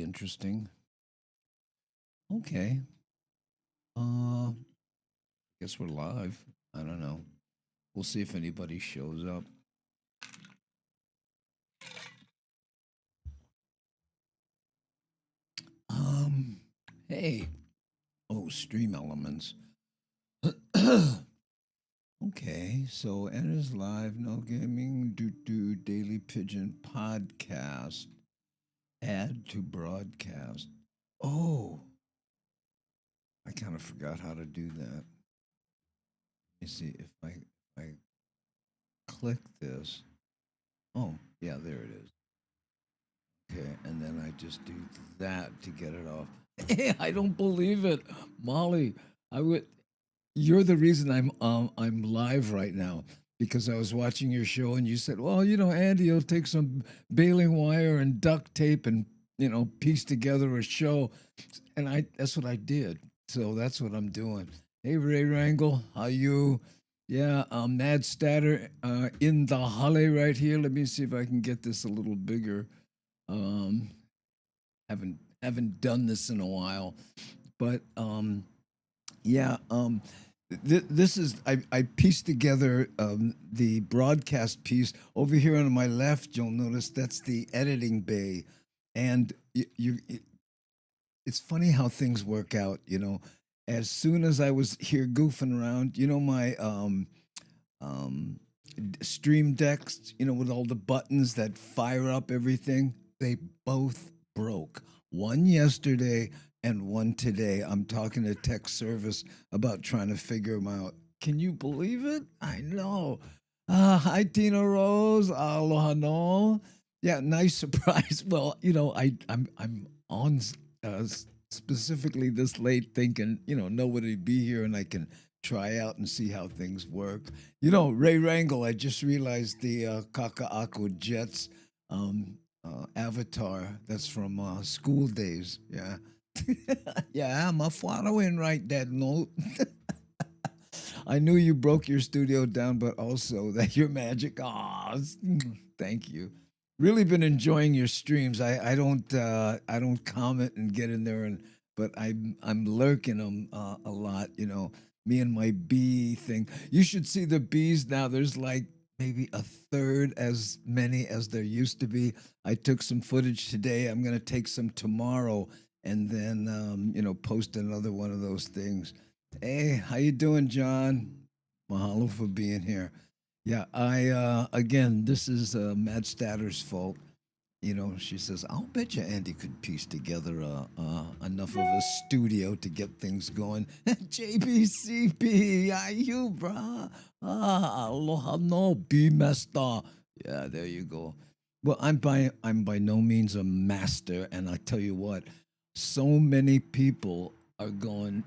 be interesting. Okay. Uh, guess we're live. I don't know. We'll see if anybody shows up. Um, hey. Oh, stream elements. Okay, so Ed is live. No gaming. Do daily pigeon podcast. Add to broadcast. Oh, I kind of forgot how to do that. Let me see if I click this. Oh, yeah, there it is. Okay, and then I just do that to get it off. I don't believe it, Molly. I would. You're the reason I'm live right now because I was watching your show and you said, well, Andy, you'll take some baling wire and duct tape and piece together a show, and I that's what I did. So that's what I'm doing. Hey, Ray Wrangle, how you? Yeah, Mad Statter in the holly right here. Let me see if I can get this a little bigger. Um, haven't done this in a while, but yeah. This is I pieced together the broadcast piece over here on my left. You'll notice that's the editing bay, and it's funny how things work out. As soon as I was here goofing around, my um, stream decks, with all the buttons that fire up everything, they both broke. One yesterday and one today. I'm talking to tech service about trying to figure them out. Can you believe it? I know. Hi, Tina Rose. Aloha no. Yeah, nice surprise. Well, I'm on uh, specifically this late thinking, nobody be here and I can try out and see how things work. Ray Wrangle, I just realized the Kaka'ako Jets avatar. That's from school days. Yeah. Yeah, I'm a following right that note. I knew you broke your studio down, but also that you're magic. Aw, thank you. Really been enjoying your streams. I don't comment and get in there but I'm lurking them a lot. Me and my bee thing. You should see the bees now. There's like maybe a third as many as there used to be. I took some footage today. I'm gonna take some tomorrow, and then post another one of those things. Hey, how you doing, John? Mahalo for being here. Yeah, I again, this is Matt Statter's fault. She says, "I'll bet you Andy could piece together enough of a studio to get things going." JBCB, you, brah? Aloha no, be master. Yeah, there you go. Well, I'm by no means a master, and I tell you what, so many people are going.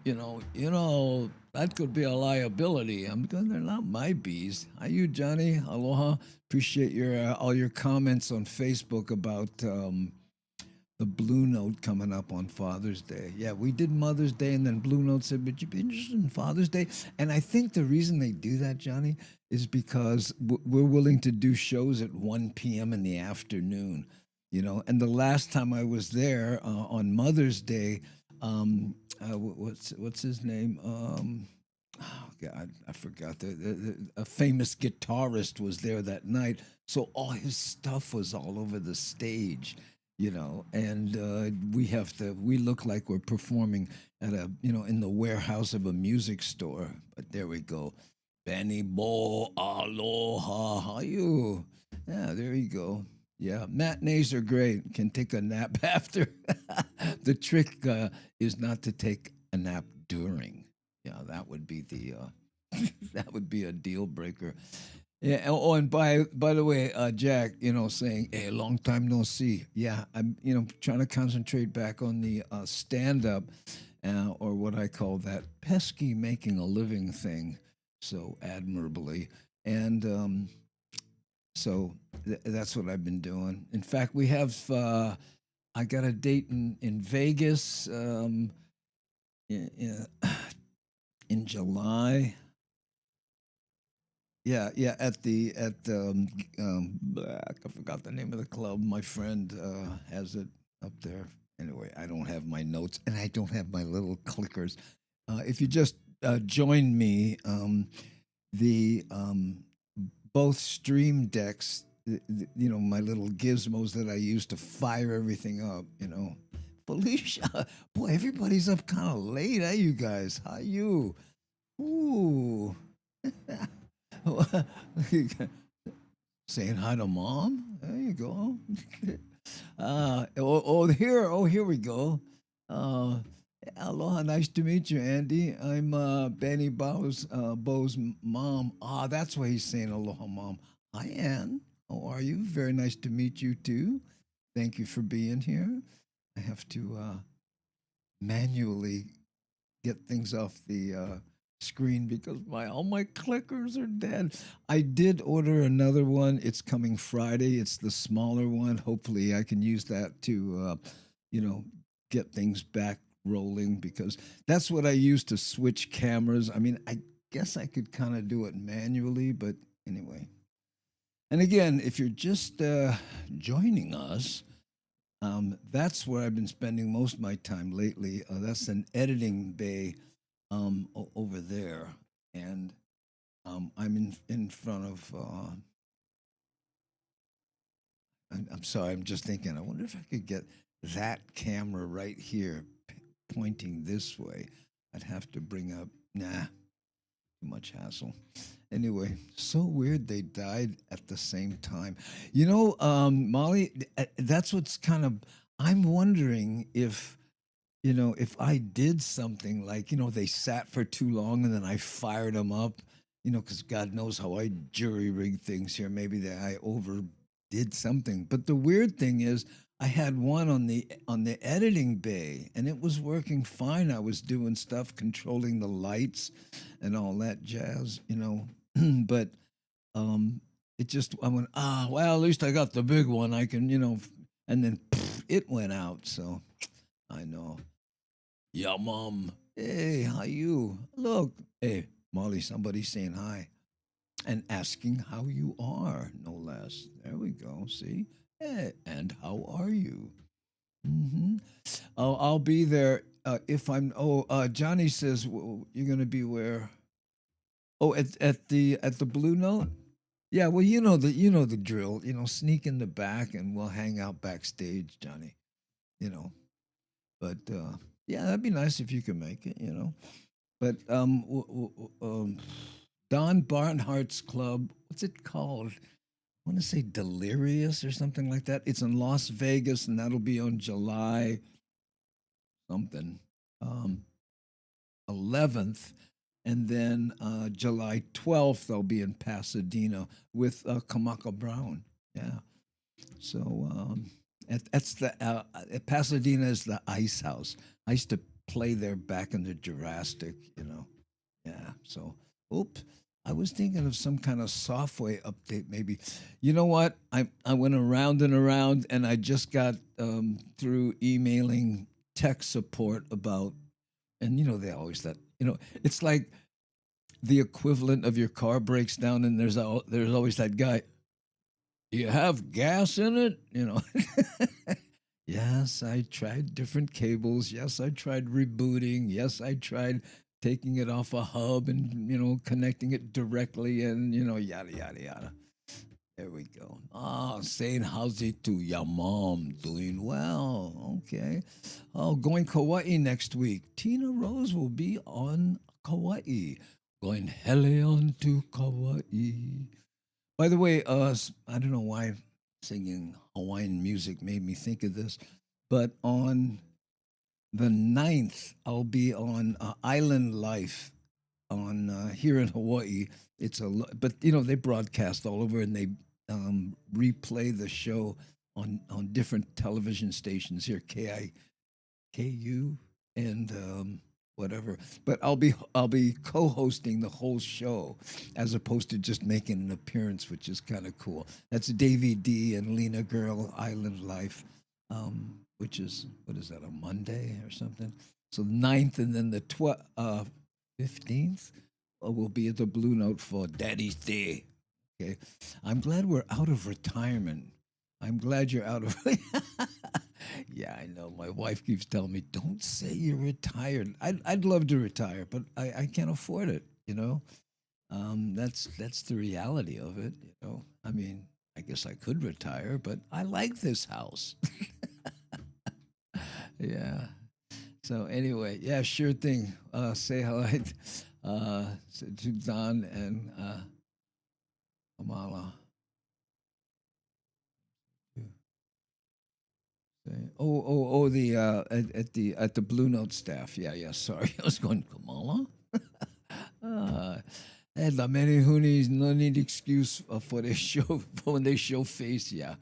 That could be a liability. I'm going. They're not my bees. How you, Johnny? Aloha. Appreciate your all your comments on Facebook about the Blue Note coming up on Father's Day. Yeah, we did Mother's Day, and then Blue Note said, "Would you be interested in Father's Day?" And I think the reason they do that, Johnny, is because we're willing to do shows at 1 p.m. in the afternoon. And the last time I was there on Mother's Day, what's his name? Oh God, I forgot. A famous guitarist was there that night, so all his stuff was all over the stage, and we look like we're performing at in the warehouse of a music store. But there we go. Benny Bo, aloha, how you? Yeah, there you go. Yeah, matinees are great. Can take a nap after. The trick is not to take a nap during. Yeah, that would be the that would be a deal breaker. Yeah. Oh, and by the way, Jack, saying, "Hey, long time no see." Yeah, I'm trying to concentrate back on the stand up, or what I call that pesky making a living thing, so admirably, and so that's what I've been doing. In fact, we have I got a date in Vegas in, in July. Yeah, yeah. I forgot the name of the club. My friend has it up there. Anyway, I don't have my notes and I don't have my little clickers. If you just join me, the both stream decks, my little gizmos that I use to fire everything up, Felicia, boy, everybody's up kind of late, eh, you guys? How you? Ooh. Saying hi to mom. There you go. Here we go. Uh, Aloha, nice to meet you, Andy. I'm Benny Bo's mom. Ah, that's why he's saying aloha, mom. Hi, Ann. How are you? Very nice to meet you too. Thank you for being here. I have to manually get things off the screen because my all my clickers are dead. I did order another one. It's coming Friday. It's the smaller one. Hopefully, I can use that to, you know, get things back rolling because that's what I use to switch cameras. I mean, I guess I could kind of do it manually, but anyway. And again, if you're just joining us, that's where I've been spending most of my time lately. That's an editing bay over there, and I'm in front of. I'm sorry. I'm just thinking. I wonder if I could get that camera right here, pointing this way. I'd have to bring up. Nah, too much hassle. Anyway, so weird they died at the same time. Molly, that's what's kind of. I'm wondering if I did something like, they sat for too long and then I fired them up, because God knows how I jury rig things here. Maybe that I overdid something. But the weird thing is, I had one on the editing bay, and it was working fine. I was doing stuff, controlling the lights, and all that jazz. But um, it just I went, well, at least I got the big one. I can. And then it went out. So I know. Yeah, mom. Hey, how you? Look, hey, Molly. Somebody's saying hi and asking how you are, no less. There we go. See, hey, and how are you? Mm-hmm. I'll be there if I'm. Oh, Johnny says you're gonna be where? Oh, at the Blue Note. Yeah, well, you know the drill. Sneak in the back and we'll hang out backstage, Johnny. You know, but yeah, that'd be nice if you could make it. But Don Barnhart's club, what's it called? I want to say Delirious or something like that. It's in Las Vegas, and that'll be on July something, um, 11th, and then July 12th they'll be in Pasadena with Kamaka Brown. Yeah. So that's Pasadena is the Ice House. I used to play there back in the Jurassic. Yeah. So, oops. I was thinking of some kind of software update, maybe. You know what? I went around and around, and I just got through emailing tech support about, and they always that. It's like the equivalent of your car breaks down, and there's always that guy. You have gas in it, Yes, I tried different cables. Yes, I tried rebooting. Yes, I tried taking it off a hub and connecting it directly and yada yada yada. There we go. Saying how's it to your mom? Doing well. Okay. Oh, going Kauai next week. Tina Rose will be on Kauai. Going helle on to Kauai. By the way, I don't know why singing Hawaiian music made me think of this, but on the 9th, I'll be on Island Life on here in Hawaii. But they broadcast all over and they replay the show on different television stations here, KU and whatever. But I'll be co-hosting the whole show as opposed to just making an appearance, which is kind of cool. That's Davy D and Lena Girl Island Life, which is what is that, a Monday or something? So 9th and then the 15th will be at the Blue Note for Daddy's Day. Okay, I'm glad we're out of retirement. I'm glad you're out of. Yeah, I know. My wife keeps telling me, "Don't say you're retired." I'd love to retire, but I can't afford it. That's the reality of it. I mean, I guess I could retire, but I like this house. Yeah. So anyway, yeah, sure thing. Say hi to Don and Amala. The at the Blue Note staff. Yeah, yeah. Sorry, I was going Kamala. Uh, and the many hoonies no need excuse for their show for when they show face. Yeah,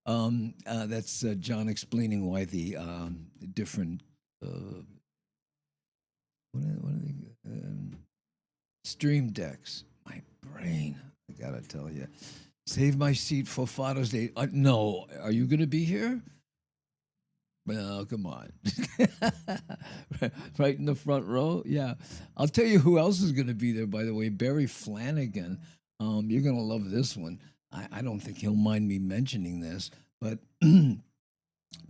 that's John explaining why the different what are they stream decks. My brain, I gotta tell you, save my seat for Father's Day. No, are you gonna be here? Well, come on. Right in the front row. Yeah. I'll tell you who else is going to be there, by the way. Barry Flanagan. You're going to love this one. I don't think he'll mind me mentioning this, but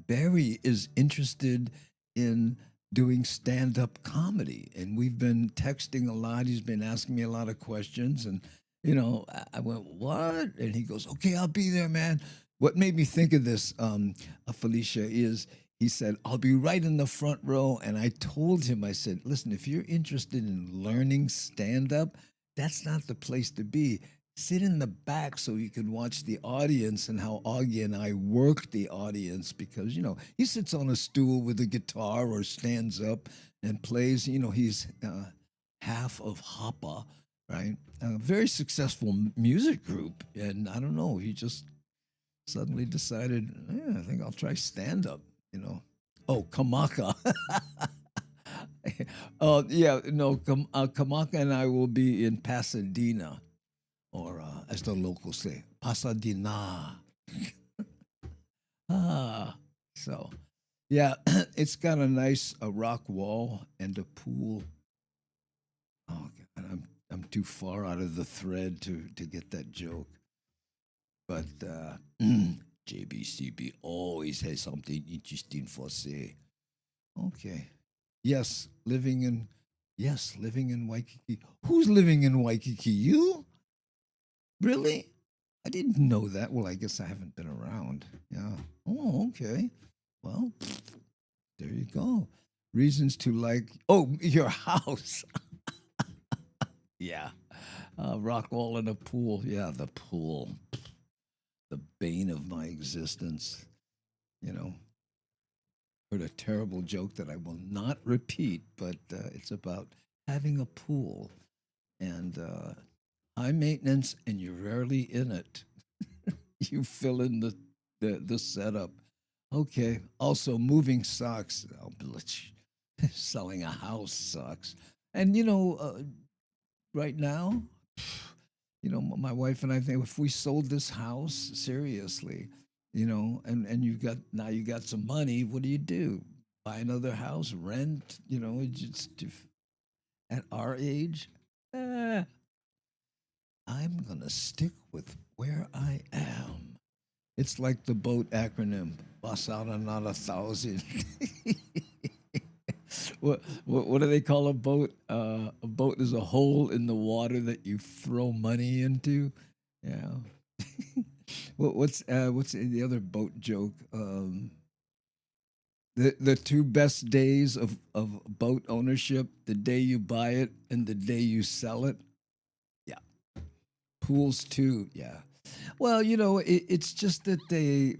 Barry is interested in doing stand up comedy. And we've been texting a lot. He's been asking me a lot of questions. And, I went, what? And he goes, okay, I'll be there, man. What made me think of this, Felicia, is he said, I'll be right in the front row. And I told him, I said, listen, if you're interested in learning stand up, that's not the place to be. Sit in the back so you can watch the audience and how Augie and I work the audience because, he sits on a stool with a guitar or stands up and plays. He's half of Hoppa, right? A very successful music group. And I don't know, he just suddenly decided, yeah, I think I'll try stand up, you know. Oh, Kamaka. Oh, yeah, no, Kamaka and I will be in Pasadena, or as the locals say, Pasadena. Ah, so yeah, it's got a nice rock wall and a pool. Oh God, I'm too far out of the thread to get that joke. But JBCB always has something interesting for say. Okay. Yes, living in Waikiki. Who's living in Waikiki? You? Really? I didn't know that. Well, I guess I haven't been around. Yeah. Oh, okay. Well, there you go. Reasons to like. Oh, your house. Yeah. Rock wall and a pool. Yeah, the pool. The bane of my existence. You know, heard a terrible joke that I will not repeat, but it's about having a pool and high maintenance, and you're rarely in it. You fill in the setup. Okay. Also, moving sucks. Oh, selling a house sucks. And right now, my wife and I think if we sold this house seriously, and you got some money, what do you do? Buy another house, rent, just at our age, eh, I'm gonna stick with where I am. It's like the boat acronym, Basada not a thousand. What do they call a boat? A boat is a hole in the water that you throw money into. Yeah. What's the other boat joke? The two best days of boat ownership: the day you buy it and the day you sell it. Yeah. Pools too. Yeah. Well, it's just that they,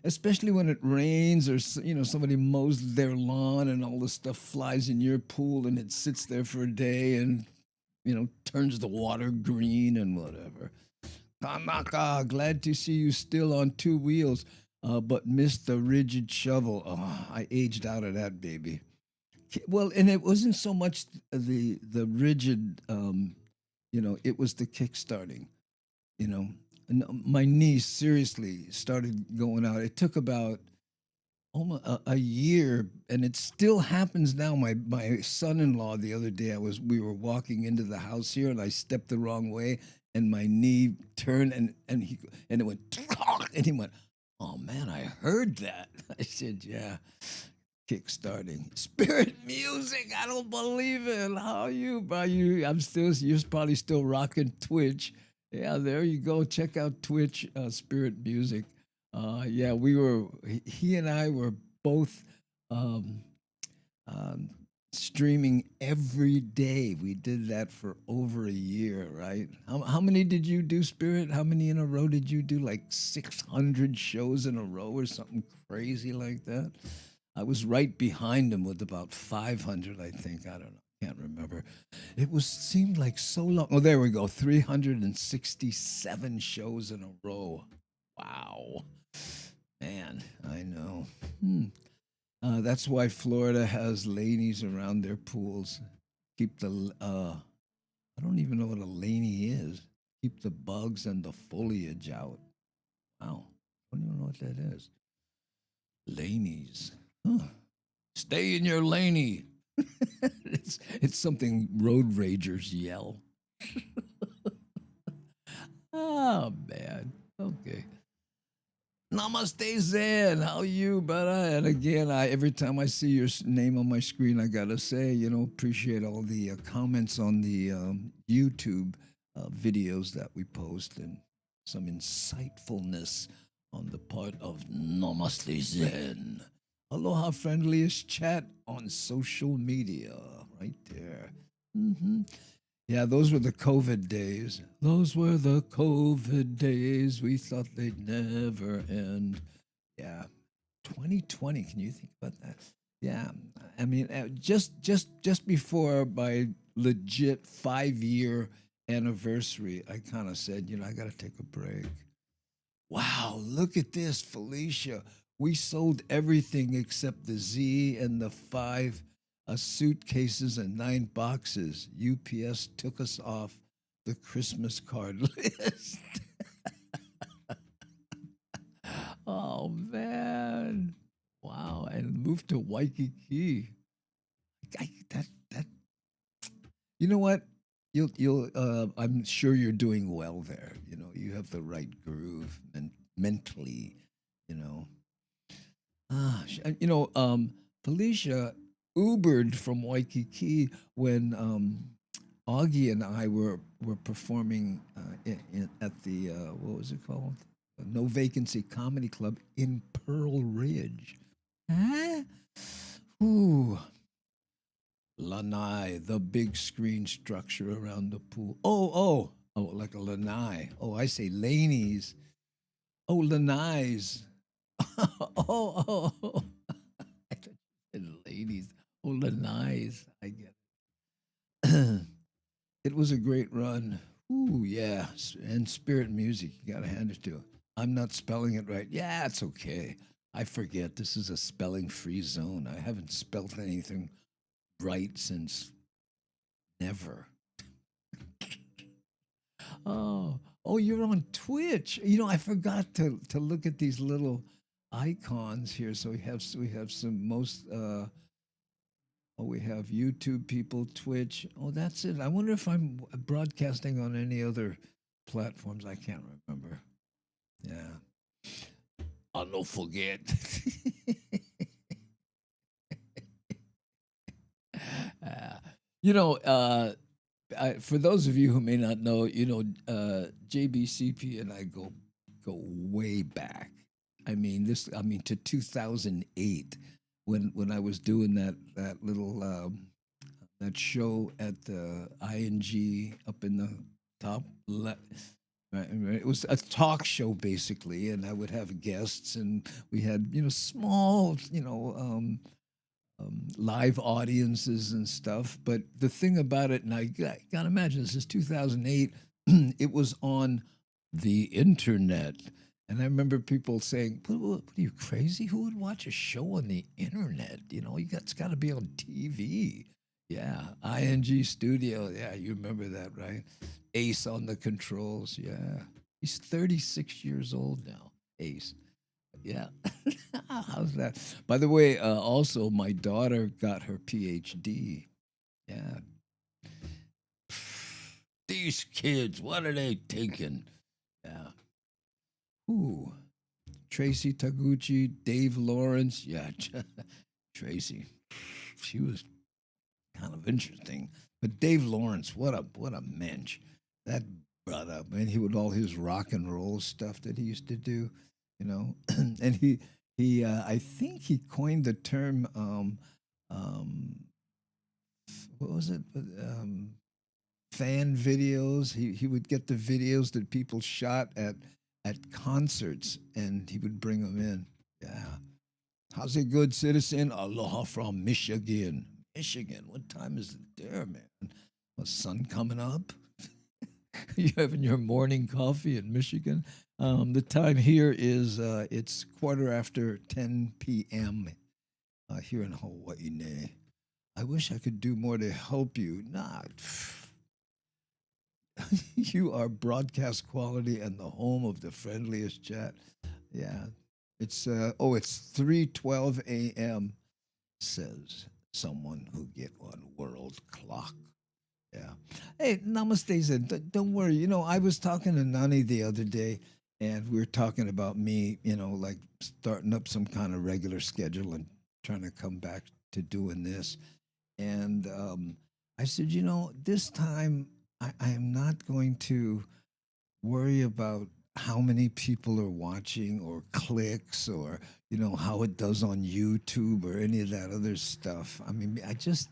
especially when it rains or somebody mows their lawn and all the stuff flies in your pool and it sits there for a day and turns the water green and whatever. Tanaka, glad to see you still on two wheels, but missed the rigid shovel. Oh, I aged out of that baby. Well, and it wasn't so much the rigid, it was the kickstarting you know and my niece seriously started going out. It took about almost a year, and it still happens now. My son-in-law, the other day, we were walking into the house here and I stepped the wrong way and my knee turned and it went and he went, Oh man, I heard that. I said, yeah, kickstarting spirit music. I don't believe it. How are you? By you, I'm still. You're probably still rocking Twitch. Yeah, there you go. Check out Twitch, Spirit Music. Yeah, we were. He and I were both um, um, streaming every day. We did that for over a year, right? How many did you do, Spirit? How many in a row did you do? Like 600 shows in a row or something crazy like that? I was right behind him with about 500, I think. I don't know. Can't remember. It was seemed like so long. Oh, there we go. 367 shows in a row. Wow. Man, I know. That's why Florida has lanies around their pools. Keep the I don't even know what a laney is. Keep the bugs and the foliage out. Wow, I don't even know what that is. Lanies. Huh. Stay in your laney. It's something road ragers yell. Oh man. Okay. Namaste Zen. How you, brother? And again, I every time I see your name on my screen, I gotta say, appreciate all the comments on the YouTube videos that we post and some insightfulness on the part of Namaste Zen. Aloha friendliest chat on social media, right there. Mm-hmm. Yeah, those were the COVID days. Those were the COVID days. We thought they'd never end. Yeah, 2020. Can you think about that? Yeah, I mean, just before my legit 5 year anniversary, I kind of said, I got to take a break. Wow, look at this, Felicia. We sold everything except the Z and the five suitcases and 9 boxes. UPS took us off the Christmas card list. Oh, man. Wow. And moved to Waikiki. That, you know what? I'm sure you're doing well there. You have the right groove and mentally, you know. Felicia Ubered from Waikiki when Augie and I were performing at the what was it called? No Vacancy Comedy Club in Pearl Ridge. Huh? Ooh, Lanai, the big screen structure around the pool. Oh, like a lanai. Oh, I say lanies. Oh, lanais. oh. I thought you said ladies. Oh, lanais. I get it. It was a great run. Ooh, yeah. And Spirit Music, you got to hand it to. I'm not spelling it right. Yeah, it's okay. I forget. This is a spelling free zone. I haven't spelled anything right since never. Oh, you're on Twitch. I forgot to look at these little icons here. So we have some most we have YouTube people, Twitch. Oh, that's it. I wonder if I'm broadcasting on any other platforms. I can't remember. Yeah. I'll no forget. uh, you know, for those of you who may not know, JBCP and I go way back. I mean to 2008 when I was doing that little that show at the ING up in the top left. Right. It was a talk show basically, and I would have guests, and we had small live audiences and stuff. But the thing about it, and I gotta imagine this is 2008, it was on the internet. And I remember people saying, what are you crazy? Who would watch a show on the internet? It's got to be on TV. Yeah, ING Studio. Yeah, you remember that, right? Ace on the controls. Yeah. He's 36 years old now, Ace. Yeah. How's that? By the way, also, my daughter got her PhD. Yeah. These kids, what are they thinking? Yeah. Ooh. Tracy Taguchi, Dave Lawrence. Yeah, Tracy. She was kind of interesting. But Dave Lawrence, what a mensch. That brother, man, he with all his rock and roll stuff that he used to do, you know, and he I think he coined the term um, what was it? Fan videos. He would get the videos that people shot at concerts, and he would bring them in. Yeah. How's it, good citizen? Aloha from Michigan. Michigan. What time is it there, man? The sun coming up? You having your morning coffee in Michigan? The time here is it's quarter after 10 p.m. Here in Hawaii. I wish I could do more to help you. Nah, you are broadcast quality and the home of the friendliest chat. Yeah, it's 3:12 a.m. says someone who get on world clock. Yeah. Hey, namaste. Zen. Don't worry. I was talking to Nani the other day, and we were talking about me. Like starting up some kind of regular schedule and trying to come back to doing this. And I said, this time I am not going to worry about how many people are watching or clicks or how it does on YouTube or any of that other stuff. I mean, I just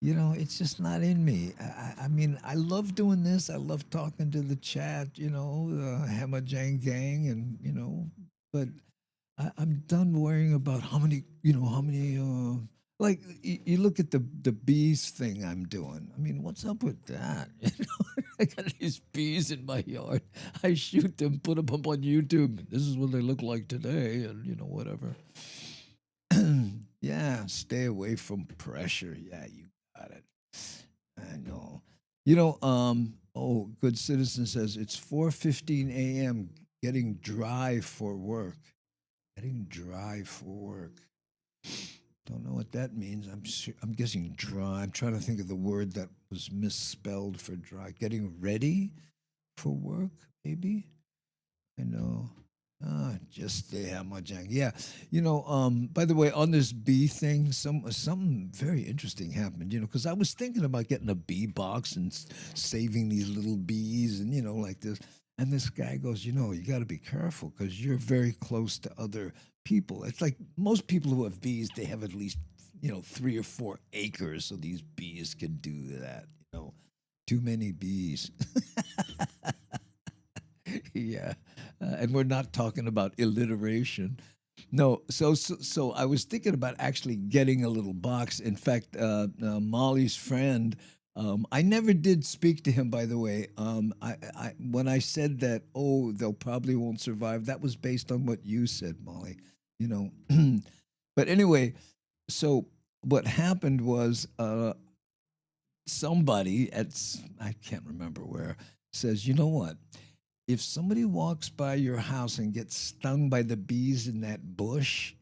it's just not in me. I mean, I love doing this. I love talking to the chat, the Hammer Jang Gang, and but I'm done worrying about how many. Like you look at the bees thing I'm doing. I mean, what's up with that? I got these bees in my yard. I shoot them, put them up on YouTube. This is what they look like today, and whatever. Yeah, stay away from pressure. Yeah, you got it. I know. Oh, good citizen says it's 4:15 a.m. getting dry for work. Getting dry for work. Don't know what that means. I'm guessing dry. I'm trying to think of the word that was misspelled for dry. Getting ready for work, maybe. I know. Just the hamajang. Yeah. By the way, on this bee thing, something very interesting happened, because I was thinking about getting a bee box and saving these little bees and, like this. And this guy goes, you got to be careful because you're very close to other people. It's like most people who have bees, they have at least, 3 or 4 acres so these bees can do that, Too many bees. Yeah, and we're not talking about alliteration. No, so I was thinking about actually getting a little box. In fact, Molly's friend, I never did speak to him, by the way. I when I said that, oh, they'll probably won't survive. That was based on what you said, Molly. You know, but anyway, so what happened was somebody I can't remember where says, you know what? If somebody walks by your house and gets stung by the bees in that bush,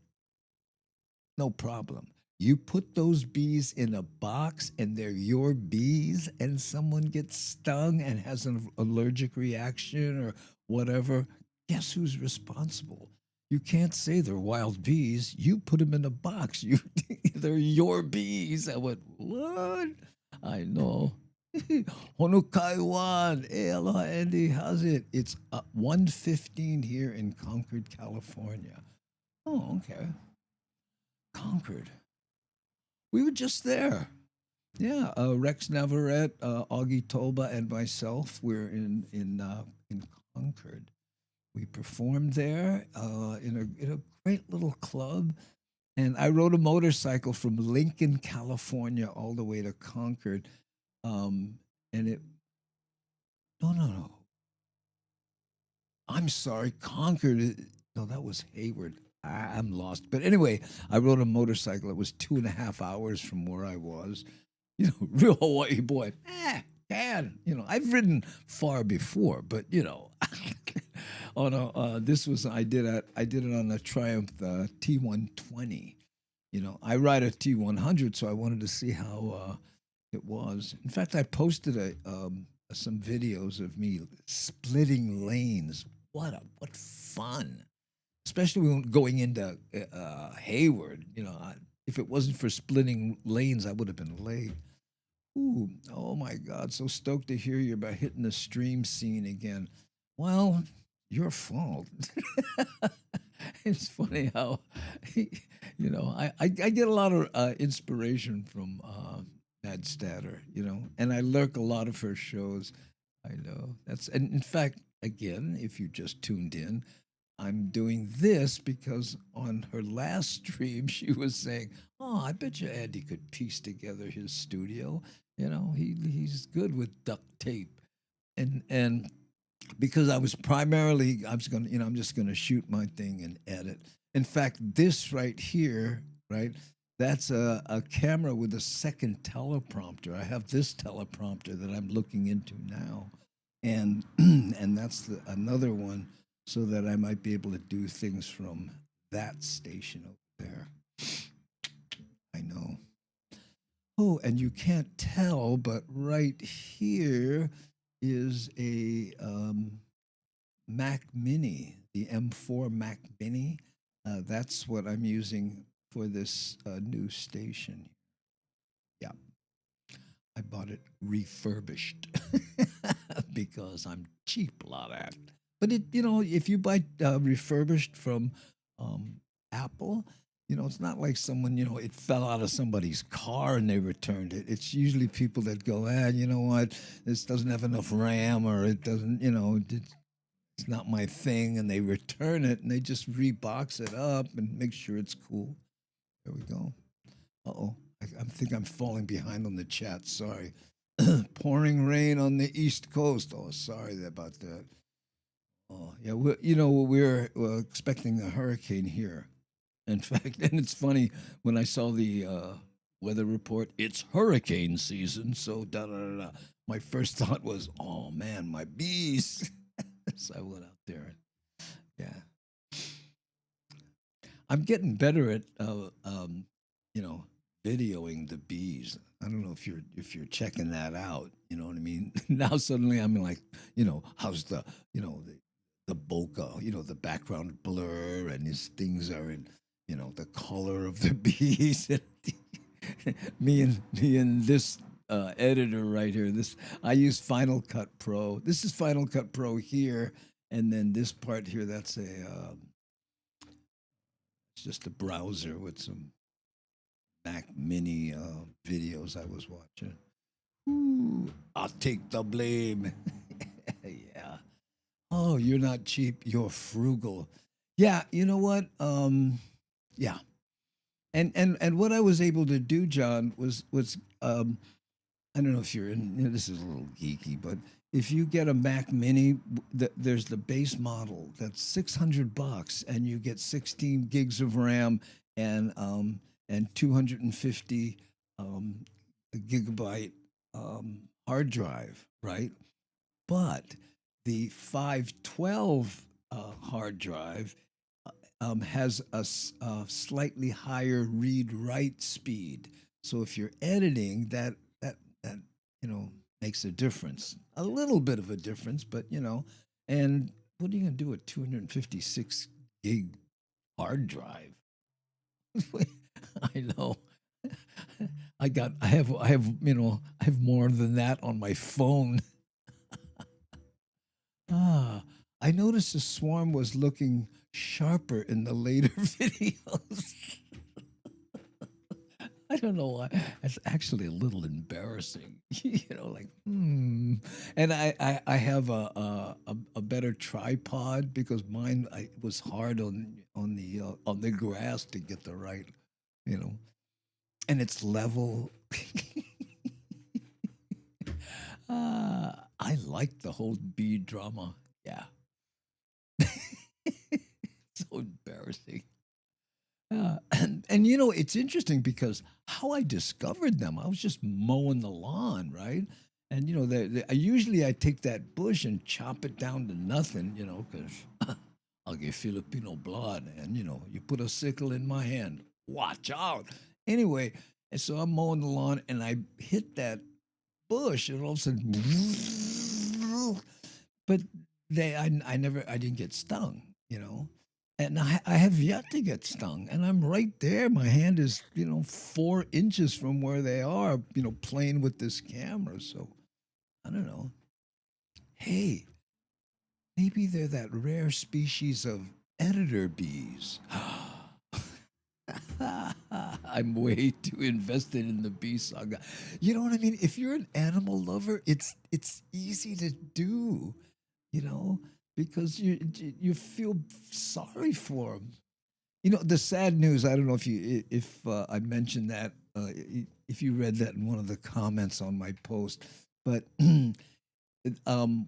no problem. You put those bees in a box and they're your bees, and someone gets stung and has an allergic reaction or whatever, guess who's responsible? You can't say they're wild bees. You put them in a box. They're your bees. I went, what? I know. Honokaiwan. Hey, aloha, Andy. How's it? It's 1:15 here in Concord, California. Oh, okay. Concord. We were just there. Yeah, Rex Navarrete, Augie Toba, and myself. We're in Concord. We performed there in a great little club, and I rode a motorcycle from Lincoln, California, all the way to Concord. Um, and it no, I'm sorry, Concord. No, that was Hayward. I'm lost. But anyway, I rode a motorcycle. It was 2.5 hours from where I was. Real Hawaii boy. Can. I've ridden far before, but on this was I did it on a Triumph T120. I ride a T100, so I wanted to see how it was. In fact, I posted some videos of me splitting lanes. What fun! especially when going into Hayward. If it wasn't for splitting lanes, I would have been late. Ooh, oh my God! So stoked to hear you about hitting the stream scene again. Well, your fault. It's funny how, I get a lot of inspiration from Mad Statter, and I lurk a lot of her shows. I know and in fact, again, if you just tuned in, I'm doing this because on her last stream, she was saying, "Oh, I bet you Andy could piece together his studio. He's good with duct tape." And because I was going to, I'm just going to shoot my thing and edit. In fact, this right here, right, that's a camera with a second teleprompter. I have this teleprompter that I'm looking into now, and and that's another one, so that I might be able to do things from that station over there. I know. Oh, and you can't tell, but right here is a Mac Mini, the M4 Mac Mini. That's what I'm using for this new station. Yeah, I bought it refurbished because I'm cheap a lot at. But if you buy refurbished from um, Apple, it's not like someone, it fell out of somebody's car and they returned it. It's usually people that go, you know what, this doesn't have enough RAM, or it doesn't, it's not my thing, and they return it and they just rebox it up and make sure it's cool. There we go. Uh-oh. I think I'm falling behind on the chat. Sorry. Pouring rain on the East Coast. Oh, sorry about that. Oh, yeah. We're expecting a hurricane here. In fact, and it's funny when I saw the weather report, it's hurricane season. So, da da da da. My first thought was, oh man, my bees. So I went out there. Yeah. I'm getting better at you know, videoing the bees. I don't know if you're checking that out. You know what I mean? Now suddenly I'm like, how's the bokeh, the background blur, and these things are in, the color of the bees. Me and this editor right here. This I use Final Cut Pro. This is Final Cut Pro here, and then this part here. That's it's just a browser with some Mac Mini videos I was watching. Ooh, I'll take the blame. Yeah. Oh, you're not cheap. You're frugal. Yeah. You know what? Yeah. And what I was able to do, John, was I don't know if you're in. This is a little geeky, but if you get a Mac Mini, there's the base model that's $600, and you get 16 gigs of RAM and 250 um, gigabyte hard drive, right? But the 512 hard drive has a slightly higher read write speed. So if you're editing, that makes a difference, a little bit of a difference, but and what are you gonna do with 256 gig hard drive? I know. I have more than that on my phone. Ah, I noticed the swarm was looking sharper in the later videos. I don't know why. It's actually a little embarrassing, like And I have a better tripod because mine was hard on the grass to get the right, you know, and it's level. I like the whole bee drama. Yeah, so embarrassing. And it's interesting because how I discovered them, I was just mowing the lawn, right? And I take that bush and chop it down to nothing, because I'll get Filipino blood, and you put a sickle in my hand, watch out. Anyway, and so I'm mowing the lawn, and I hit that bush, and all of a sudden, but I didn't get stung, And I have yet to get stung, and I'm right there. My hand is, 4 inches from where they are, playing with this camera. So I don't know. Hey, maybe they're that rare species of editor bees. I'm way too invested in the bee saga. You know what I mean? If you're an animal lover, it's easy to do, you know, because you feel sorry for them. The sad news. I don't know if I mentioned that, if you read that in one of the comments on my post, but um,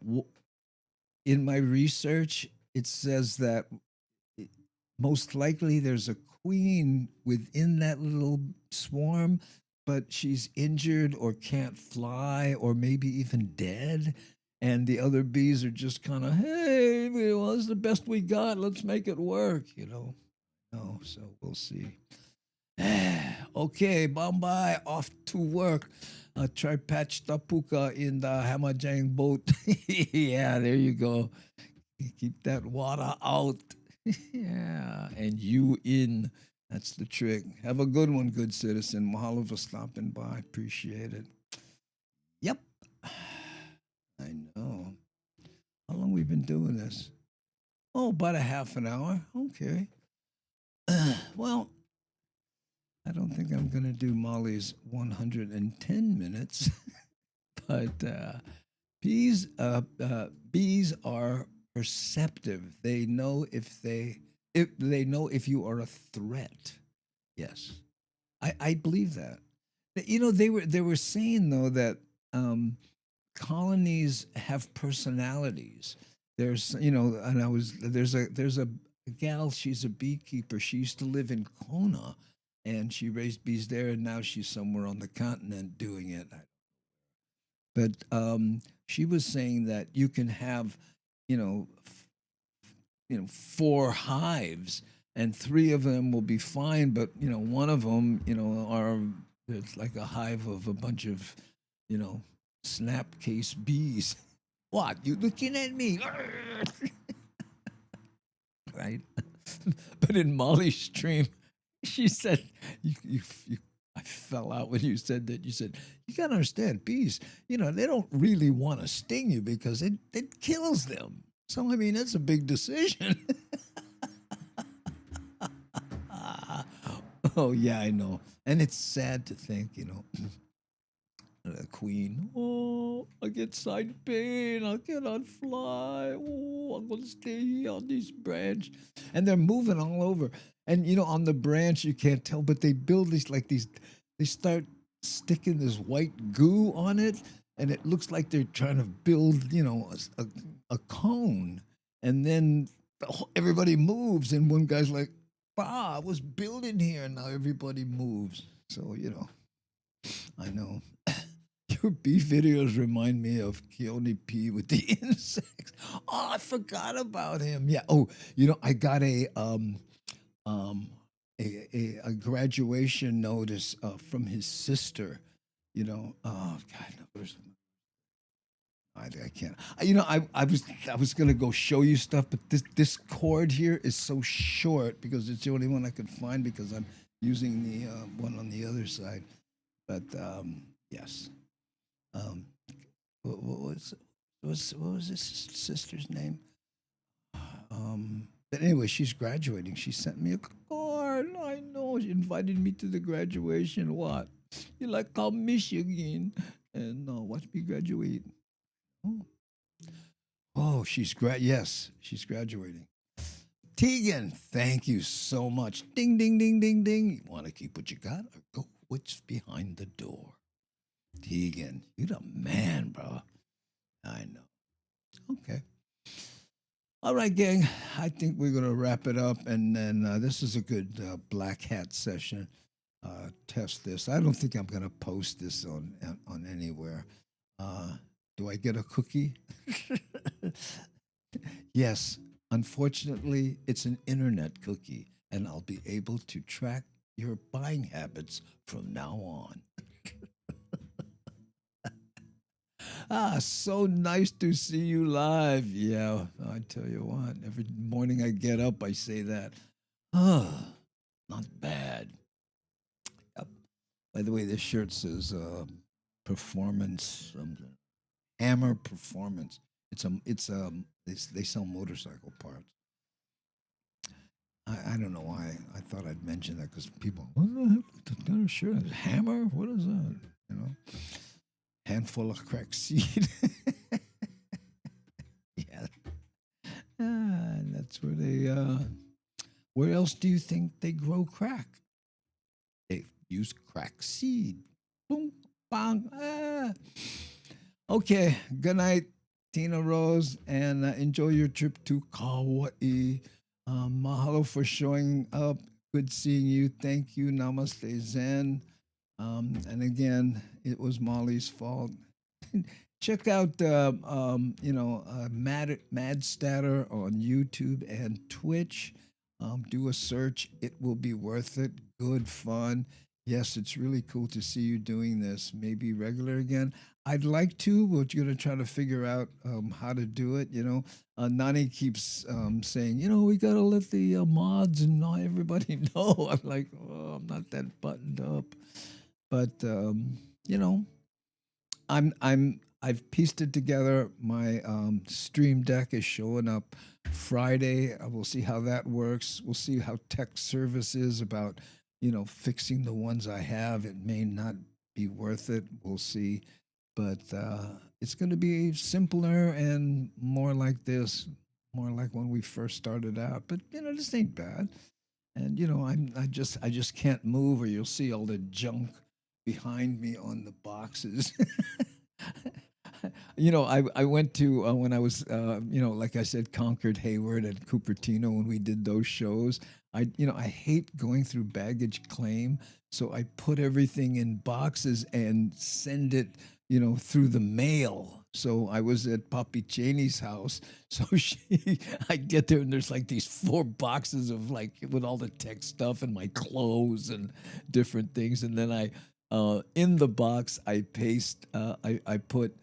in my research, it says that most likely there's a queen within that little swarm, but she's injured or can't fly or maybe even dead. And the other bees are just kind of, hey, well, this is the best we got. Let's make it work, No, so we'll see. Okay, Bombay, off to work. Try patch tapuka in the Hamajang boat. Yeah, there you go. Keep that water out. Yeah, and you in. That's the trick. Have a good one, good citizen. Mahalo for stopping by. Appreciate it. Yep. I know. How long we been doing this? Oh, about a half an hour. Okay. Well, I don't think I'm going to do Molly's 110 minutes, but bees are perceptive. They know if you are a threat. Yes, I believe that. They were saying though that um, colonies have personalities. And there's a gal. She's a beekeeper. She used to live in Kona, and she raised bees there. And now she's somewhere on the continent doing it. But she was saying that you can have, you know, 4 hives, and 3 of them will be fine, but one of them, are it's like a hive of a bunch of, you know, snapcase bees. What you looking at me? Right? But in Molly's stream, she said, you I fell out when you said that. You said, you got to understand, bees, they don't really want to sting you because it kills them. So, I mean, that's a big decision. Oh, yeah, I know. And it's sad to think, the queen, oh, I get side pain. I cannot fly. Oh, I'm going to stay here on this branch. And they're moving all over. And, on the branch, you can't tell, but they build they start sticking this white goo on it. And it looks like they're trying to build, a cone. And then everybody moves. And one guy's like, I was building here. And now everybody moves. So, I know. Your bee videos remind me of Keone P with the insects. Oh, I forgot about him. Yeah. Oh, I got um a graduation notice from his sister. Oh God, no, I can't. I was gonna go show you stuff, but this cord here is so short because it's the only one I could find because I'm using the one on the other side. But yes. Um, what was his sister's name? But anyway, she's graduating. She sent me a card. I know. She invited me to the graduation. What? You like come Michigan and watch me graduate. Oh, oh, yes, she's graduating. Tegan, thank you so much. Ding, ding, ding, ding, ding. You want to keep what you got or go what's behind the door? Tegan, you the man, bro. I know. Okay. All right, gang. I think we're going to wrap it up. And then this is a good black hat session. Test this. I don't think I'm going to post this on anywhere. Do I get a cookie? Yes. Unfortunately, it's an internet cookie, and I'll be able to track your buying habits from now on. So nice to see you live. Yeah, I tell you what, every morning I get up, I say that. Ah, not bad. Yep. By the way, this shirt says performance something. Hammer Performance. They sell motorcycle parts. I don't know why I thought I'd mention that because people, what the heck? That kind of shirt? Hammer? What is that? You know, handful of crack seed. Yeah, and that's where they. Where else do you think they grow crack? They use crack seed. Boom, bang. Okay. Good night, Tina Rose, and enjoy your trip to Kauai. Mahalo for showing up. Good seeing you. Thank you. Namaste Zen. And again, it was Molly's fault. Check out, Mad Statter on YouTube and Twitch. Do a search. It will be worth it. Good fun. Yes, it's really cool to see you doing this. Maybe regular again. I'd like to. We're going to try to figure out how to do it. Nani keeps saying, we got to let the mods and not everybody know. I'm like, oh, I'm not that buttoned up. But I've pieced it together. My stream deck is showing up Friday. We'll see how that works. We'll see how tech service is about fixing the ones I have. It may not be worth it. We'll see, but it's going to be simpler and more like this, more like when we first started out. But this ain't bad. And I just can't move, or you'll see all the junk behind me on the boxes. I went to when I was like I said, Concord, Hayward, and Cupertino when we did those shows. I hate going through baggage claim, so I put everything in boxes and send it through the mail. So I was at Poppy Cheney's house. So I get there and there's like these 4 boxes of like with all the tech stuff and my clothes and different things. And then in the box, I put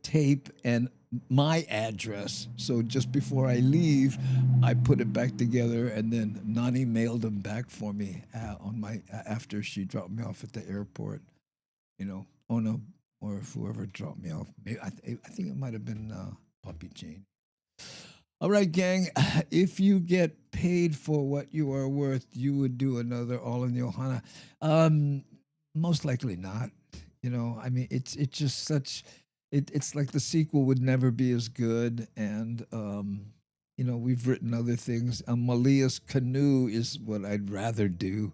tape and my address. So just before I leave, I put it back together, and then Nani mailed them back for me on my after she dropped me off at the airport. Oh no, or if whoever dropped me off. Maybe, I think it might have been Puppy Jane. All right, gang. If you get paid for what you are worth, you would do another All in Johanna. Um, Most likely not. I mean, it's just such. It's like the sequel would never be as good, and we've written other things. Malia's Canoe is what I'd rather do,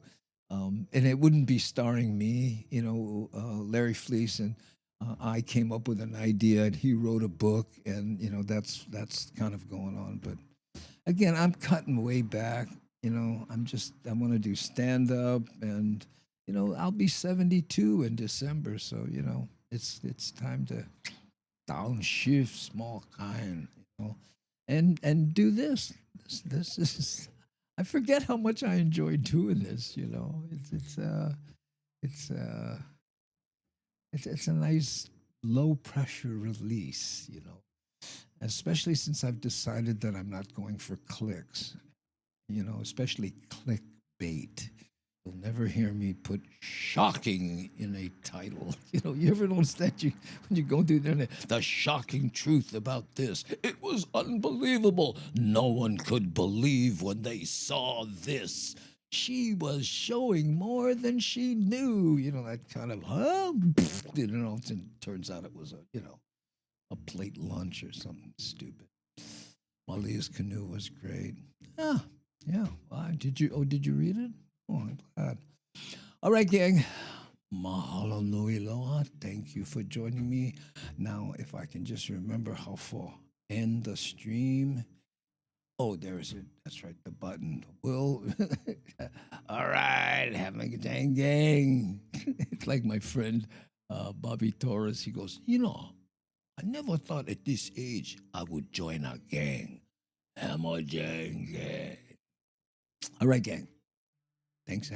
and it wouldn't be starring me. Larry Fleece and I came up with an idea, and he wrote a book, and that's kind of going on. But again, I'm cutting way back. I want to do stand up, and I'll be 72 in December, so it's time to downshift, small kind, and do this. This is. I forget how much I enjoy doing this. It's uh it's a nice low pressure release. Especially since I've decided that I'm not going for clicks. Especially clickbait. You'll never hear me put shocking in a title. You ever notice that when you go through the internet, the shocking truth about this? It was unbelievable. No one could believe when they saw this. She was showing more than she knew. That kind of, huh? And turns out it was a plate lunch or something stupid. Malia's Canoe was great. Ah, yeah. Did you read it? Oh, I'm glad. All right, gang. Mahalo nui loa. Thank you for joining me. Now, if I can just remember how far end the stream. Oh, there's it. That's right, the button. Will. All right, have a good day, gang. It's like my friend Bobby Torres. He goes, I never thought at this age I would join a gang. I'm a gang. All right, gang. Thanks.